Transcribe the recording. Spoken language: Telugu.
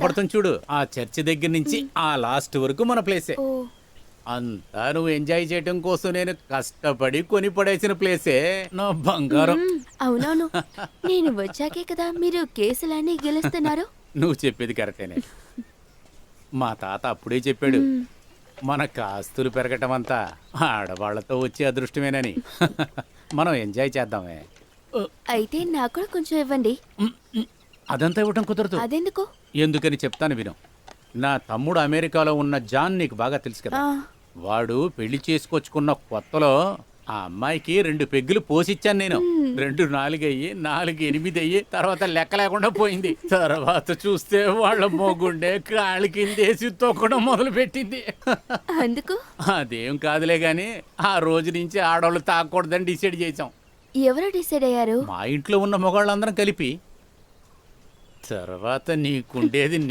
కనపడుతుంది చూడు, ఆ చర్చి దగ్గర నుంచి ఆ లాస్ట్ వరకు మన ప్లేసే. ఓ అంతా నువ్వు ఎంజాయ్ చేయడం కోసం నేను కష్టపడి కొని పడేసిన ప్లేసే నా బంగారం. అవునవును. నేను వచ్చాకే కదా మీరు కేసులన్నీ గెలుస్తున్నారు. నువ్వు చెప్పేది కరెక్టేనే. మా తాత అప్పుడే చెప్పాడు, మనకు ఆస్తులు పెరగటం అంతా ఆడవాళ్లతో వచ్చే అదృష్టమేనని. మనం ఎంజాయ్ చేద్దామే. అయితే నాకు కూడా కొంచెం ఇవ్వండి. అదంతా ఇవ్వటం కుదరదు. అదెందుకు? ఎందుకని చెప్తాను విను. నా తమ్ముడు అమెరికాలో ఉన్న జాన్ నీకు బాగా తెలుసు కదా. ఆ, వాడు పెళ్లి చేసుకొచ్చుకున్న కొత్తలో ఆ అమ్మాయికి 2 పెగ్గులు పోసిచ్చాను నేను. 2 4 అయ్యి 4 8 అయ్యి తర్వాత లెక్క లేకుండా పోయింది. తర్వాత చూస్తే వాళ్ళ మొగుండే కాళ్ళ కిందేసి తొక్కడం మొదలు పెట్టింది. అందుకు అదేం కాదులే గాని ఆ రోజు నుంచి ఆడవాళ్ళు తాగకూడదని డిసైడ్ చేసాం. ఎవరు డిసైడ్ అయ్యారు? మా ఇంట్లో ఉన్న మొగాళ్ళందరం కలిపి. తర్వాత నీకుండేది